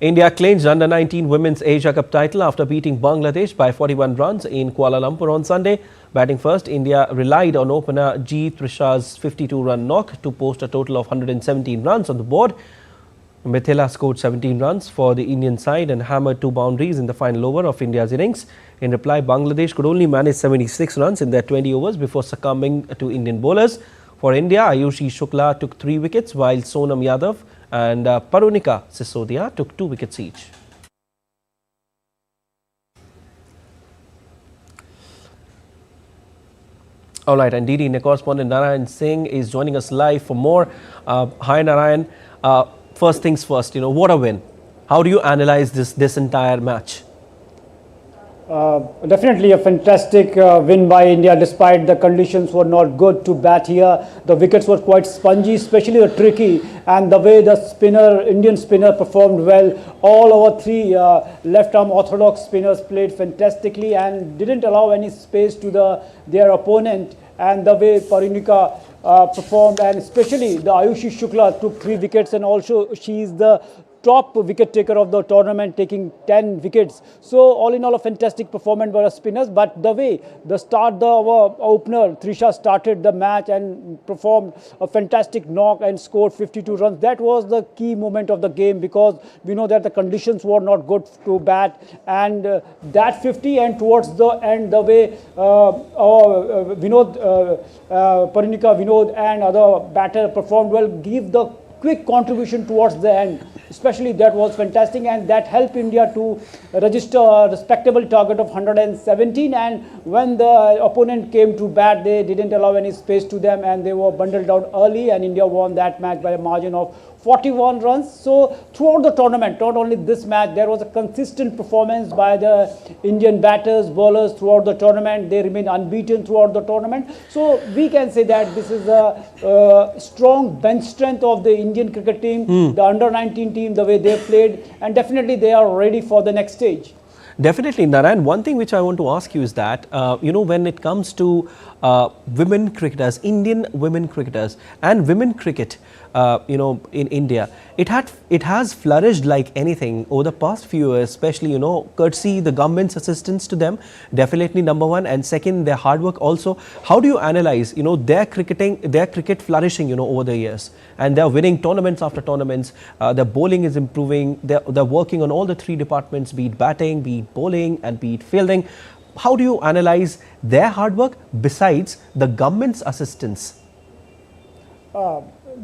India clinched under-19 Women's Asia Cup title after beating Bangladesh by 41 runs in Kuala Lumpur on Sunday. Batting first, India relied on opener G. Trisha's 52-run knock to post a total of 117 runs on the board. Mithila scored 17 runs for the Indian side and hammered 2 boundaries in the final over of India's innings. In reply, Bangladesh could only manage 76 runs in their 20 overs before succumbing to Indian bowlers. For India, Ayushi Shukla took 3 wickets while Sonam Yadav and Parunika Sisodia took 2 wickets each. All right, and DD correspondent Narayan Singh is joining us live for more. Hi Narayan. First things first, what a win. How do you analyze this entire match? Definitely a fantastic win by India, despite the conditions were not good to bat here. The wickets were quite spongy, especially the tricky, and the way the Indian spinner performed well. All our 3 left-arm orthodox spinners played fantastically and didn't allow any space to their opponent. And the way Parinika performed, and especially the Ayushi Shukla took 3 wickets, and also she is the top wicket taker of the tournament, taking 10 wickets. So all in all, a fantastic performance by the spinners. But the way our opener Trisha started the match and performed a fantastic knock and scored 52 runs, that was the key moment of the game, because we know that the conditions were not good to bat, and that 50, and towards the end, the way Parinika Vinod and other batter performed well, give the quick contribution towards the end. Especially that was fantastic, and that helped India to register a respectable target of 117. And when the opponent came to bat, they didn't allow any space to them, and they were bundled out early, and India won that match by a margin of 41 runs. So throughout the tournament, not only this match, there was a consistent performance by the Indian batters, bowlers throughout the tournament. They remained unbeaten throughout the tournament. So we can say that this is a strong bench strength of the Indian cricket team, the under-19 team, the way they played, and definitely they are ready for the next stage. Definitely, Narayan. One thing which I want to ask you is that, when it comes to women cricketers, Indian women cricketers and women cricket, in India, it has flourished like anything over the past few years, especially, courtesy the government's assistance to them, definitely number one, and second, their hard work also. How do you analyze, their cricket flourishing, over the years, and they're winning tournaments after tournaments, their bowling is improving, they're working on all the 3 departments, be it batting, be it bowling, and be it fielding. How do you analyze their hard work besides the government's assistance?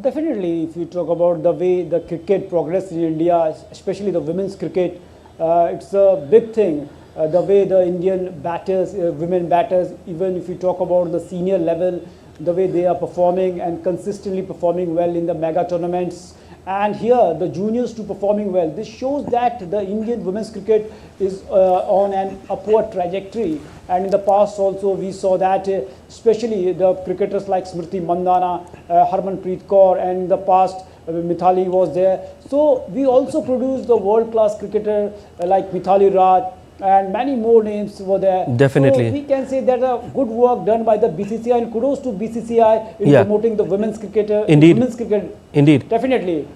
Definitely, if you talk about the way the cricket progressed in India, especially the women's cricket, it's a big thing. The way the Indian batters, women batters, even if you talk about the senior level, the way they are performing and consistently performing well in the mega tournaments, and here the juniors too performing well. This shows that the Indian women's cricket is on an upward trajectory. And in the past also we saw that, especially the cricketers like Smriti Mandhana, Harmanpreet Kaur, and in the past Mithali was there. So we also produced the world-class cricketer like Mithali Raj, and many more names were there. Definitely. So we can say that a good work done by the BCCI, and kudos to BCCI in promoting the women's cricketer. Indeed. Women's cricket. Indeed. Definitely.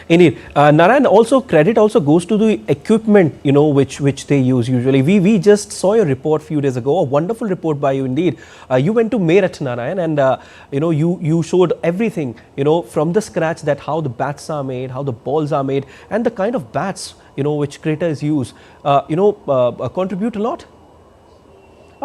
Indeed. Narayan, credit also goes to the equipment, which they use usually. We just saw a report a few days ago, a wonderful report by you indeed. You went to Meerut, Narayan, and, you showed everything, from the scratch, that how the bats are made, how the balls are made, and the kind of bats, which cricketers use, contribute a lot.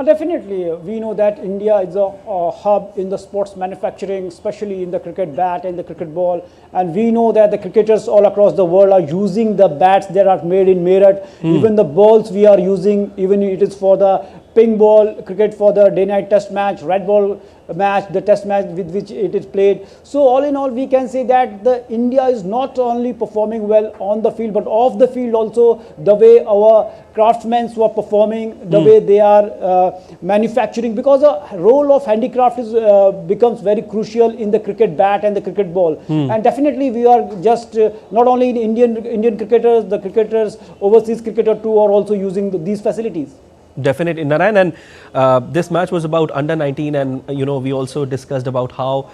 Definitely, we know that India is a hub in the sports manufacturing, especially in the cricket bat and the cricket ball. And we know that the cricketers all across the world are using the bats that are made in Meerut. Even the balls we are using, even it is for the pink ball cricket, for the day-night test match, red ball match, the test match with which it is played. So all in all, we can say that the India is not only performing well on the field, but off the field also. The way our craftsmen were performing, the way they are manufacturing, because the role of handicraft is becomes very crucial in the cricket bat and the cricket ball. And definitely we are just not only in Indian cricketers, the cricketers, overseas cricketer too, are also using these facilities. Definitely, Narayan, and this match was about under 19, and we also discussed about how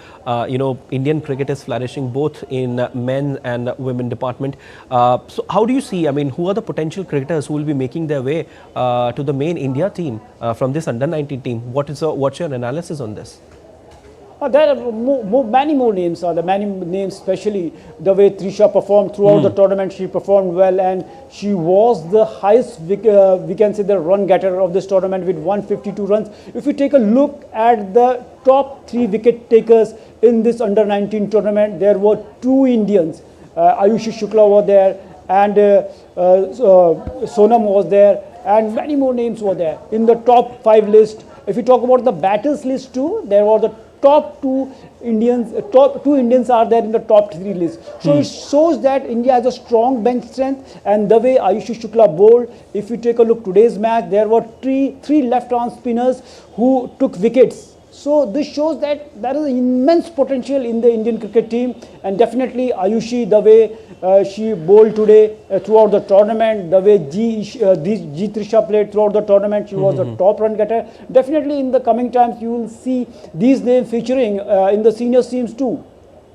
Indian cricket is flourishing both in men and women department. So, how do you see? I mean, who are the potential cricketers who will be making their way to the main India team from this under 19 team? What's your analysis on this? There are many more names, many names, especially the way Trisha performed throughout the tournament. She performed well, and she was the highest, we can say, the run getter of this tournament with 152 runs. If you take a look at the top 3 wicket takers in this under 19 tournament, there were 2 Indians. Ayushi Shukla was there, and Sonam was there, and many more names were there. In the top 5 list, if you talk about the batters list too, there were the top 2 Indians are there in the top 3 list. So it shows that India has a strong bench strength, and the way Ayushi Shukla bowled, if you take a look today's match, there were three left-arm spinners who took wickets. So this shows that there is immense potential in the Indian cricket team, and definitely Ayushi, the way she bowled today throughout the tournament, the way G Trisha played throughout the tournament, she was a top run getter. Definitely in the coming times you will see these names featuring in the senior teams too.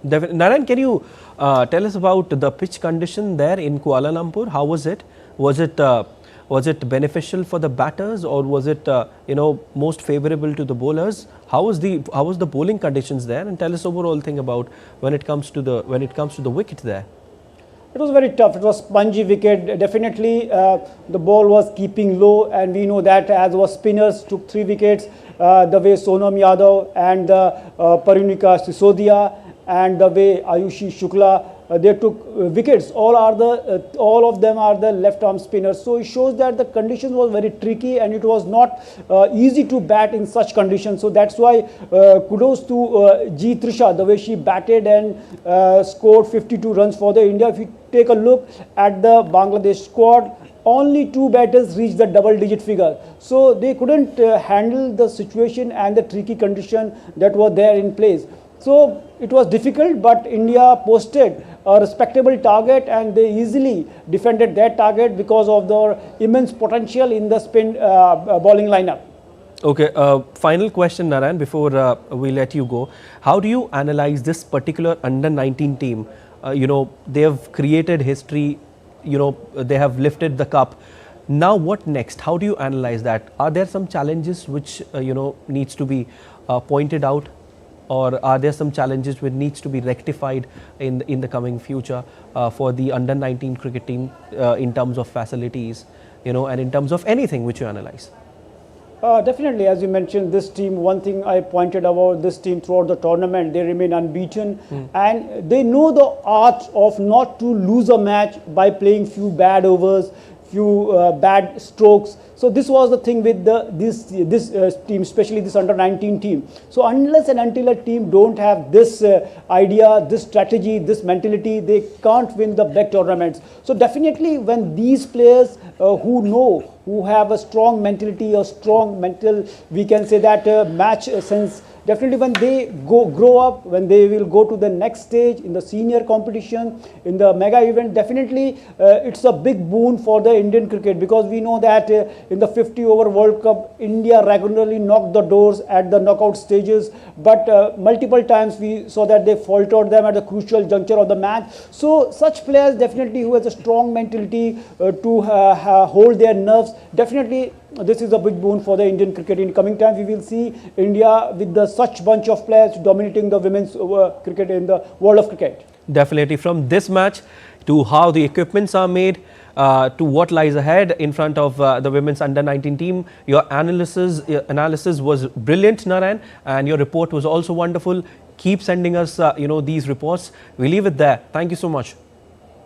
Narayan, can you tell us about the pitch condition there in Kuala Lumpur? How was it? Was it beneficial for the batters, or was it most favorable to the bowlers? How was the bowling conditions there? And tell us overall thing about when it comes to the wicket there. It was very tough. It was spongy wicket. Definitely the ball was keeping low, and we know that as our spinners took 3 wickets, the way Sonam Yadav and Parinika Sisodia and the way Ayushi Shukla they took wickets. All of them are the left arm spinners. So it shows that the conditions was very tricky, and it was not easy to bat in such conditions. So that's why kudos to G Trisha, the way she batted and scored 52 runs for the India. If you take a look at the Bangladesh squad, only 2 batters reached the double-digit figure. So they couldn't handle the situation and the tricky condition that were there in place. So it was difficult, but India posted a respectable target, and they easily defended that target because of their immense potential in the spin bowling lineup. Okay, final question, Narayan, before we let you go. How do you analyze this particular under 19 team? They have created history, they have lifted the cup. Now what next? How do you analyze that? Are there some challenges which needs to be pointed out, or are there some challenges which needs to be rectified in the coming future for the under 19 cricket team in terms of facilities, and in terms of anything which you analyze? Definitely, as you mentioned, this team, one thing I pointed about this team throughout the tournament, they remain unbeaten, and they know the art of not to lose a match by playing few bad overs, few bad strokes. So this was the thing with this team, especially this under 19 team. So unless and until a team don't have this idea, this strategy, this mentality, they can't win the big tournaments. So definitely when these players who have a strong mentality, a strong mental, we can say that match sense, definitely when they grow up, when they will go to the next stage in the senior competition, in the mega event, definitely it's a big boon for the Indian cricket, because we know that in the 50 over World Cup, India regularly knocked the doors at the knockout stages, but multiple times we saw that they faltered them at the crucial juncture of the match. So such players definitely who has a strong mentality to hold their nerves, definitely this is a big boon for the Indian cricket. In coming times, we will see India with such bunch of players dominating the women's cricket in the world of cricket. Definitely, from this match to how the equipments are made, to what lies ahead in front of the women's under 19 team, your analysis was brilliant, Narayan, and your report was also wonderful. Keep sending us these reports. We leave it there. Thank you so much.